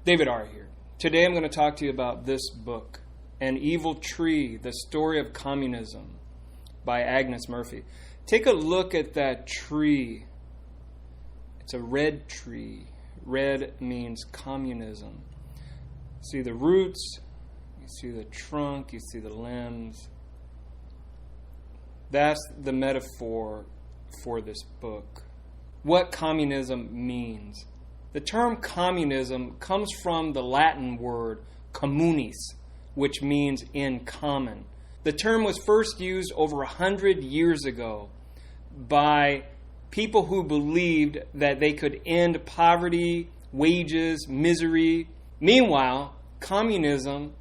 David R. here. Today I'm going to talk to you about this book, An Evil Tree, The Story of Communism by Agnes Murphy. Take a look at that tree. It's a red tree. Red means communism. See the roots, you see the trunk, you see the limbs. That's the metaphor for this book. What communism means. The term communism comes from the Latin word communis, which means in common. The term was first used over 100 years ago by people who believed that they could end poverty, wages, misery. Meanwhile, communism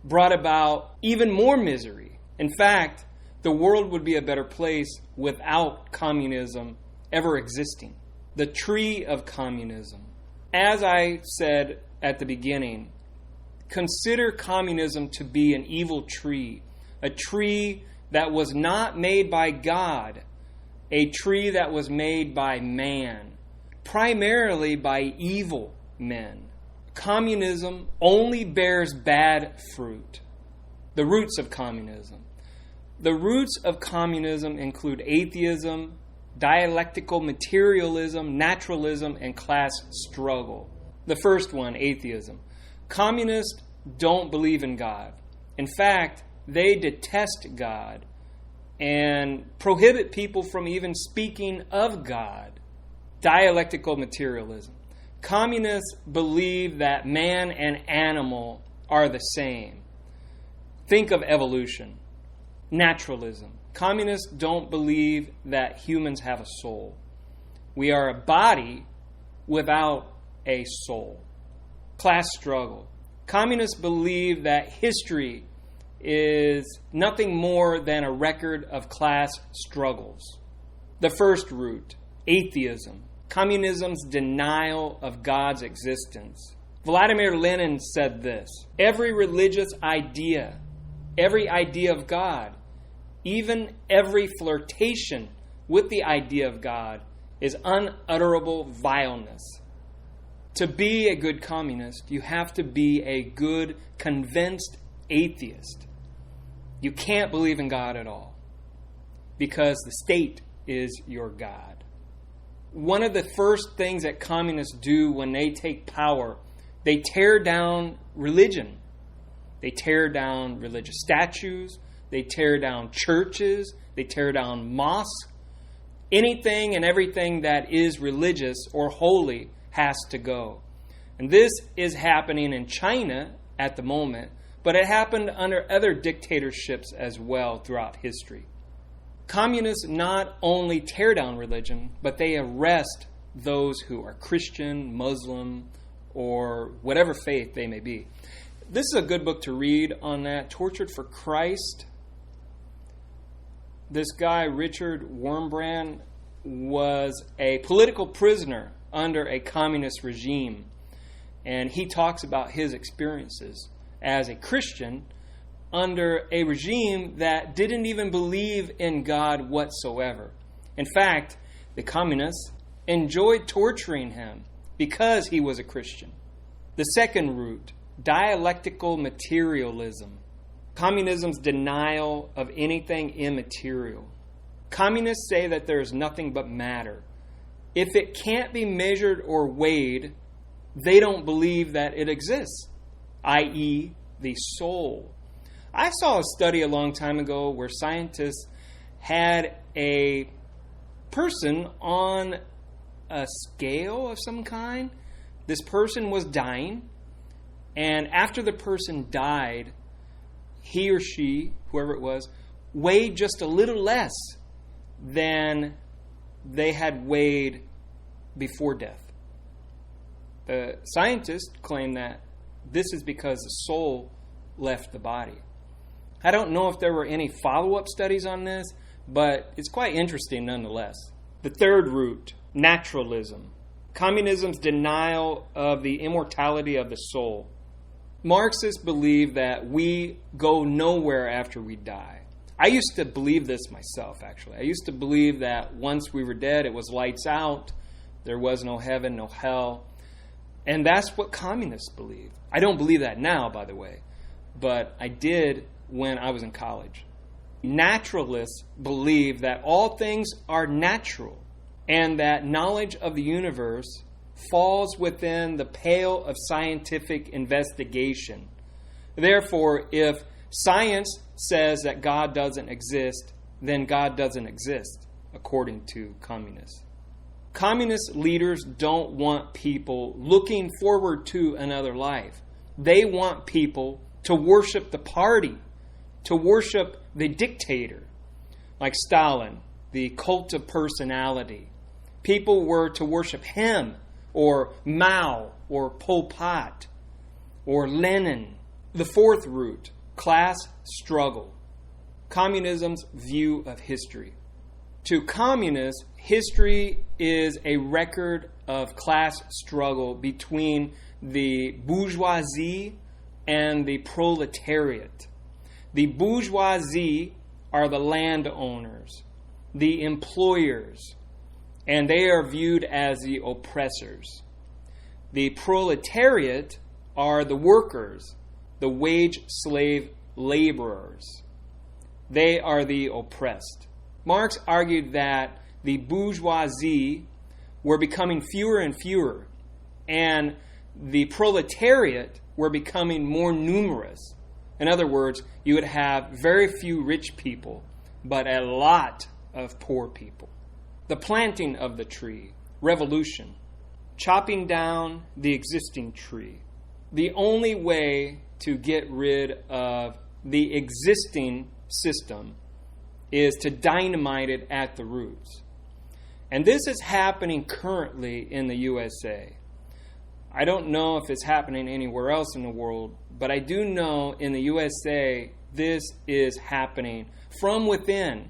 brought about even more misery. In fact, the world would be a better place without communism ever existing. The tree of communism. As I said at the beginning, consider communism to be an evil tree, a tree that was not made by God, a tree that was made by man, primarily by evil men. Communism only bears bad fruit. The roots of communism. The roots of communism include atheism, dialectical materialism, naturalism, and class struggle. The first one, atheism. Communists don't believe in God. In fact, they detest God and prohibit people from even speaking of God. Dialectical materialism. Communists believe that man and animal are the same. Think of evolution. Naturalism. Communists don't believe that humans have a soul. We are a body without a soul. Class struggle. Communists believe that history is nothing more than a record of class struggles. The first root, atheism. Communism's denial of God's existence. Vladimir Lenin said this: every religious idea, every idea of God, even every flirtation with the idea of God is unutterable vileness. To be a good communist, you have to be a good, convinced atheist. You can't believe in God at all because the state is your God. One of the first things that communists do when they take power, they tear down religion. They tear down religious statues. They tear down churches. They tear down mosques. Anything and everything that is religious or holy has to go. And this is happening in China at the moment, but it happened under other dictatorships as well throughout history. Communists not only tear down religion, but they arrest those who are Christian, Muslim, or whatever faith they may be. This is a good book to read on that. Tortured for Christ. This guy, Richard Wurmbrand, was a political prisoner under a communist regime. And he talks about his experiences as a Christian under a regime that didn't even believe in God whatsoever. In fact, the communists enjoyed torturing him because he was a Christian. The second root, dialectical materialism. Communism's denial of anything immaterial. Communists say that there is nothing but matter. If it can't be measured or weighed, they don't believe that it exists, i.e., the soul. I saw a study a long time ago where scientists had a person on a scale of some kind. This person was dying, and after the person died, he or she, whoever it was, weighed just a little less than they had weighed before death. The scientists claim that this is because the soul left the body. I don't know if there were any follow-up studies on this, but it's quite interesting nonetheless. The third root, naturalism. Communism's denial of the immortality of the soul. Marxists believe that we go nowhere after we die. I used to believe this myself, actually. I used to believe that once we were dead, it was lights out. There was no heaven, no hell. And that's what communists believe. I don't believe that now, by the way, but I did when I was in college. Naturalists believe that all things are natural and that knowledge of the universe falls within the pale of scientific investigation. Therefore, if science says that God doesn't exist, then God doesn't exist, according to communists. Communist leaders don't want people looking forward to another life. They want people to worship the party, to worship the dictator, like Stalin, the cult of personality. People were to worship him, or Mao, or Pol Pot, or Lenin. The fourth root, class struggle. Communism's view of history. To communists, history is a record of class struggle between the bourgeoisie and the proletariat. The bourgeoisie are the landowners, the employers, and they are viewed as the oppressors. The proletariat are the workers, the wage slave laborers. They are the oppressed. Marx argued that the bourgeoisie were becoming fewer and fewer, and the proletariat were becoming more numerous. In other words, you would have very few rich people, but a lot of poor people. The planting of the tree, revolution, chopping down the existing tree. The only way to get rid of the existing system is to dynamite it at the roots. And this is happening currently in the USA. I don't know if it's happening anywhere else in the world, but I do know in the USA this is happening from within.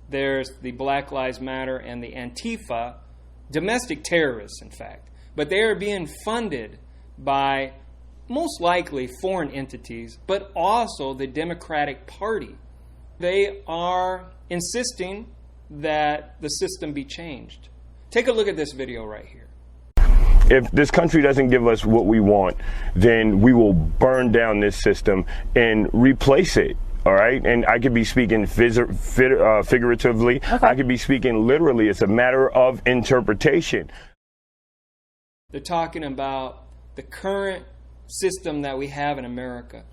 There's the Black Lives Matter and the Antifa, domestic terrorists, in fact. But they are being funded by most likely foreign entities, but also the Democratic Party. They are insisting that the system be changed. Take a look at this video right here. If this country doesn't give us what we want, then we will burn down this system and replace it. All right, and I could be speaking figuratively. Okay. I could be speaking literally. It's a matter of interpretation. They're talking about the current system that we have in America,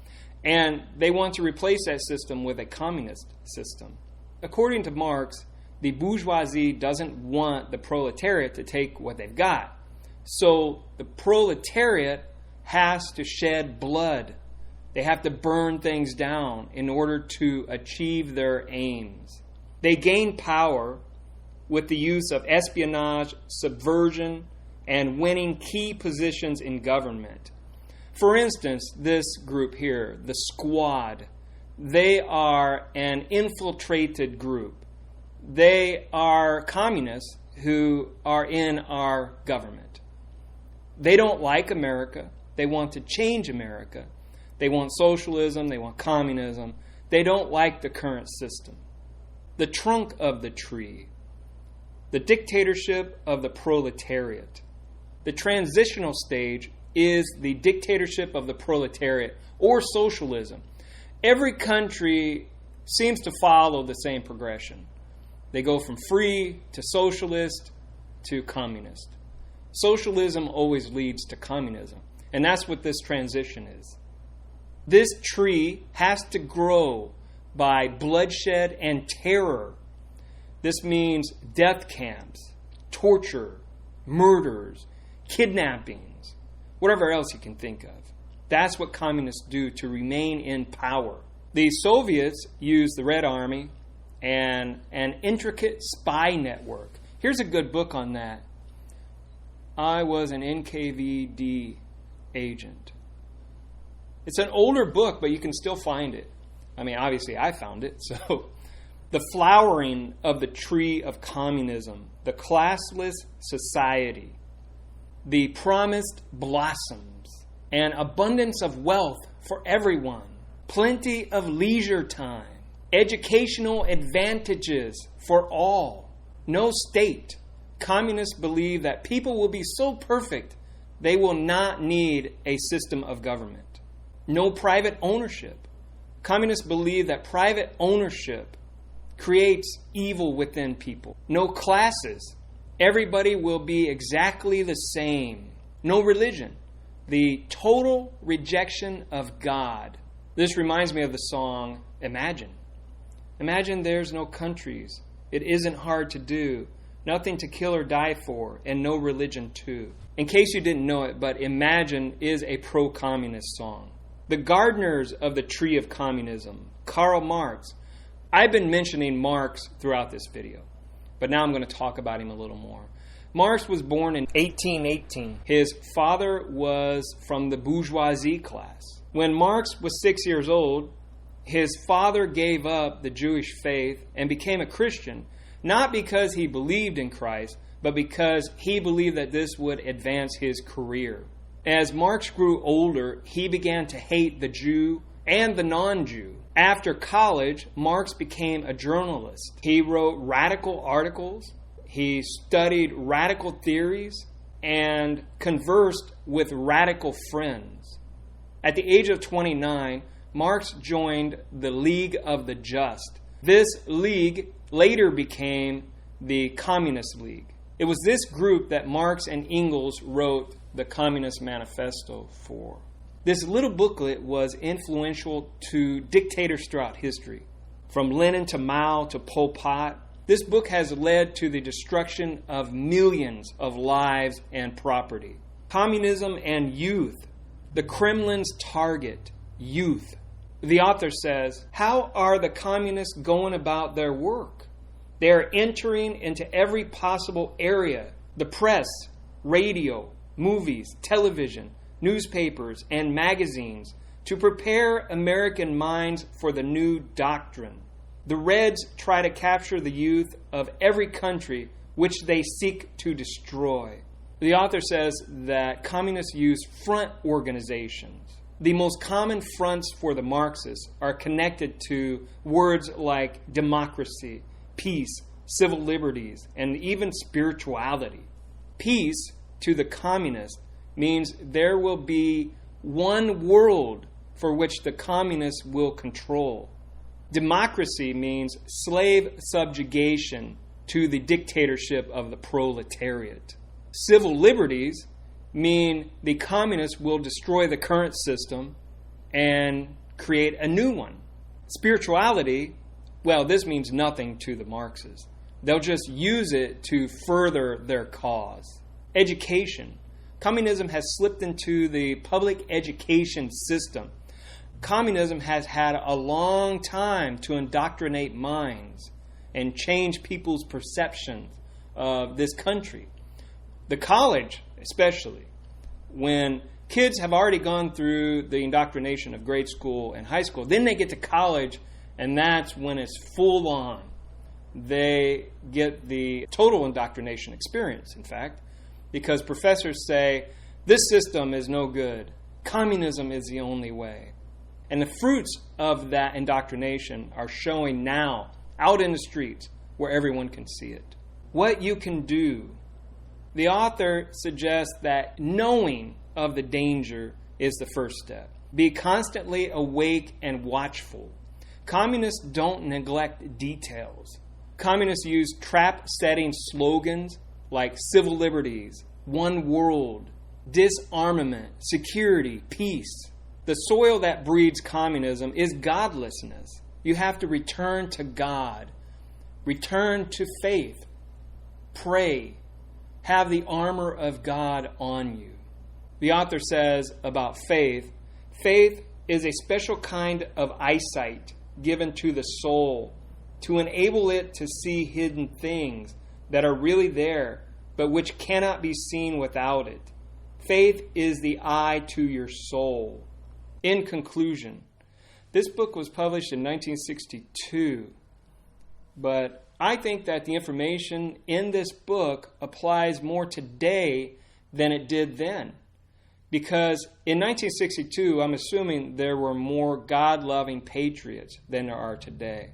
and they want to replace that system with a communist system. According to Marx, the bourgeoisie doesn't want the proletariat to take what they've got. So the proletariat has to shed blood. They have to burn things down in order to achieve their aims. They gain power with the use of espionage, subversion, and winning key positions in government. For instance, this group here, the Squad, they are an infiltrated group. They are communists who are in our government. They don't like America. They want to change America. They want socialism. They want communism. They don't like the current system. The trunk of the tree. The dictatorship of the proletariat. The transitional stage is the dictatorship of the proletariat or socialism. Every country seems to follow the same progression. They go from free to socialist to communist. Socialism always leads to communism, and that's what this transition is. This tree has to grow by bloodshed and terror. This means death camps, torture, murders, kidnappings, whatever else you can think of. That's what communists do to remain in power. The Soviets used the Red Army and an intricate spy network. Here's a good book on that. I was an NKVD agent. It's an older book, but you can still find it. I mean, obviously I found it. So, the flowering of the tree of communism, the classless society, the promised blossoms, and abundance of wealth for everyone, plenty of leisure time, educational advantages for all, no state. Communists believe that people will be so perfect They will not need a system of government. No private ownership. Communists believe that private ownership creates evil within people. No classes. Everybody will be exactly the same. No religion. The total rejection of God. This reminds me of the song, Imagine. Imagine there's no countries. It isn't hard to do. Nothing to kill or die for, and no religion too. In case you didn't know it, but Imagine is a pro-communist song. The gardeners of the tree of communism, Karl Marx. I've been mentioning Marx throughout this video, but now I'm going to talk about him a little more. Marx was born in 1818. His father was from the bourgeoisie class. When Marx was 6 years old, his father gave up the Jewish faith and became a Christian, not because he believed in Christ, but because he believed that this would advance his career. As Marx grew older, he began to hate the Jew and the non-Jew. After college, Marx became a journalist. He wrote radical articles, he studied radical theories, and conversed with radical friends. At the age of 29, Marx joined the League of the Just. This league later became the Communist League. It was this group that Marx and Engels wrote the Communist Manifesto for. This little booklet was influential to dictators throughout history. From Lenin to Mao to Pol Pot, this book has led to the destruction of millions of lives and property. Communism and Youth, the Kremlin's target, youth. The author says, how are the communists going about their work? They are entering into every possible area, the press, radio, movies, television, newspapers, and magazines, to prepare American minds for the new doctrine. The Reds try to capture the youth of every country which they seek to destroy. The author says that communists use front organizations. The most common fronts for the Marxists are connected to words like democracy, peace, civil liberties, and even spirituality. Peace, to the communist, means there will be one world for which the communists will control. Democracy means slave subjugation to the dictatorship of the proletariat. Civil liberties mean the communists will destroy the current system and create a new one. Spirituality, well, this means nothing to the Marxists. They'll just use it to further their cause. Education. Communism has slipped into the public education system. Communism has had a long time to indoctrinate minds and change people's perceptions of this country. The college, especially, when kids have already gone through the indoctrination of grade school and high school, then they get to college, and that's when it's full on. They get the total indoctrination experience, in fact, because professors say, this system is no good. Communism is the only way. And the fruits of that indoctrination are showing now out in the streets where everyone can see it. What you can do. The author suggests that knowing of the danger is the first step. Be constantly awake and watchful. Communists don't neglect details. Communists use trap-setting slogans like civil liberties, one world, disarmament, security, peace. The soil that breeds communism is godlessness. You have to return to God. Return to faith. Pray. Have the armor of God on you. The author says about faith, faith is a special kind of eyesight given to the soul to enable it to see hidden things that are really there, but which cannot be seen without it. Faith is the eye to your soul. In conclusion, this book was published in 1962, but I think that the information in this book applies more today than it did then. Because in 1962, I'm assuming there were more God-loving patriots than there are today.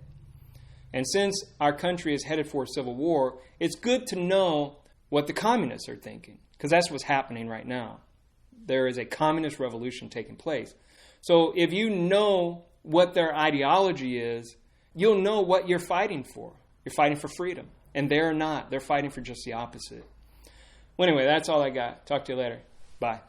And since our country is headed for a civil war, it's good to know what the communists are thinking, because that's what's happening right now. there is a communist revolution taking place. So if you know what their ideology is, you'll know what you're fighting for. You're fighting for freedom. And they're not. They're fighting for just the opposite. Well, anyway, that's all I got. Talk to you later. Bye.